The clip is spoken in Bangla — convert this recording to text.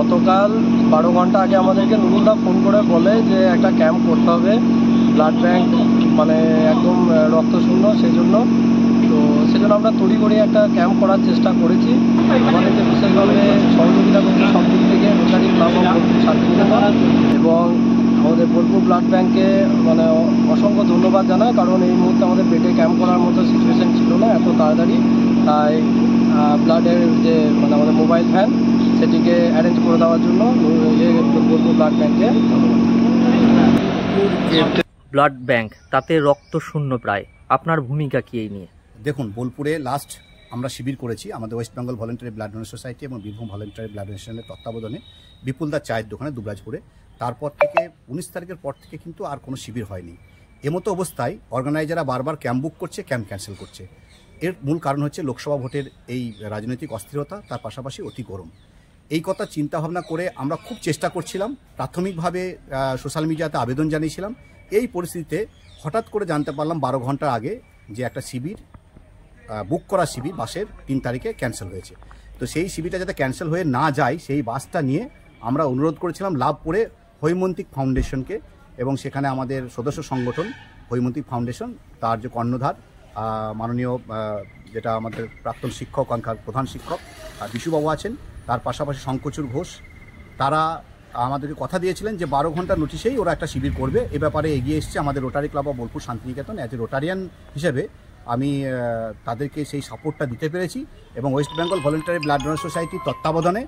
গতকাল 12 ঘন্টা আগে আমাদেরকে নুরুলদা ফোন করে বলে যে একটা ক্যাম্প করতে হবে, ব্লাড ব্যাংক মানে একদম রক্তশূন্য, সেই জন্য আমরা তড়িঘড়ি একটা ক্যাম্প করার চেষ্টা করেছি। আমাদেরকে বিশেষভাবে সহযোগিতা করছে সব দিক থেকে rotary club of Bolpur Santiniketan এবং আমাদের বোলপুর ব্লাড ব্যাংকে মানে অসংখ্য ধন্যবাদ জানাই, কারণ এই মুহূর্তে আমাদের বেডে ক্যাম্প করার মতো সিচুয়েশান ছিল না এত তাড়াতাড়ি। তাই ব্লাডের যে মানে আমাদের মোবাইল ভ্যান সেটিকে অ্যারেঞ্জ করে দেওয়ার জন্য বোলপুর ব্লাড ব্যাংকে ব্লাড ব্যাংক তাতে রক্ত শূন্য প্রায়, আপনার ভূমিকা কি এই নিয়ে? দেখুন, বোলপুরে লাস্ট আমরা শিবির করেছি আমাদের West Bengal voluntary blood donation society এবং বীরভূম ভলেন্টারি ব্লাড ডোনেশনের তত্ত্বাবধানে বিপুলদার চায়ের দোকানে দুবরাজপুরে। তারপর থেকে 19 তারিখের পর থেকে কিন্তু আর কোনো শিবির হয়নি। এমতো অবস্থায় অর্গানাইজাররা বারবার ক্যাম্প বুক করছে, ক্যাম্প ক্যান্সেল করছে। এর মূল কারণ হচ্ছে লোকসভা ভোটের এই রাজনৈতিক অস্থিরতা, তার পাশাপাশি অতি গরম। এই কথা চিন্তাভাবনা করে আমরা খুব চেষ্টা করছিলাম, প্রাথমিকভাবে সোশ্যাল মিডিয়াতে আবেদন জানিয়েছিলাম। এই পরিস্থিতিতে হঠাৎ করে জানতে পারলাম 12 ঘন্টা আগে যে একটা শিবির বুক করা শিবির বাসের 3 তারিখে ক্যান্সেল হয়েছে। তো সেই শিবিরটা যাতে ক্যান্সেল হয়ে না যায় সেই বাসটা নিয়ে আমরা অনুরোধ করেছিলাম লাভপুরে হৈমন্তিক ফাউন্ডেশনকে, এবং সেখানে আমাদের সদস্য সংগঠন হৈমন্তিক ফাউন্ডেশন, তার যে কর্ণধার মাননীয় যেটা আমাদের প্রাক্তন শিক্ষক, প্রধান শিক্ষক বিশুবাবু আছেন, তার পাশাপাশি শঙ্কচুর ঘোষ, তারা আমাদেরকে কথা দিয়েছিলেন যে 12 ঘন্টার নোটিশেই ওরা একটা শিবির করবে। এ ব্যাপারে এগিয়ে এসছে আমাদের rotary club of Bolpur Santiniketan. As a rotarian হিসেবে আমি তাদেরকে সেই সাপোর্টটা দিতে পেরেছি এবং West Bengal voluntary blood donation সোসাইটির তত্ত্বাবধানে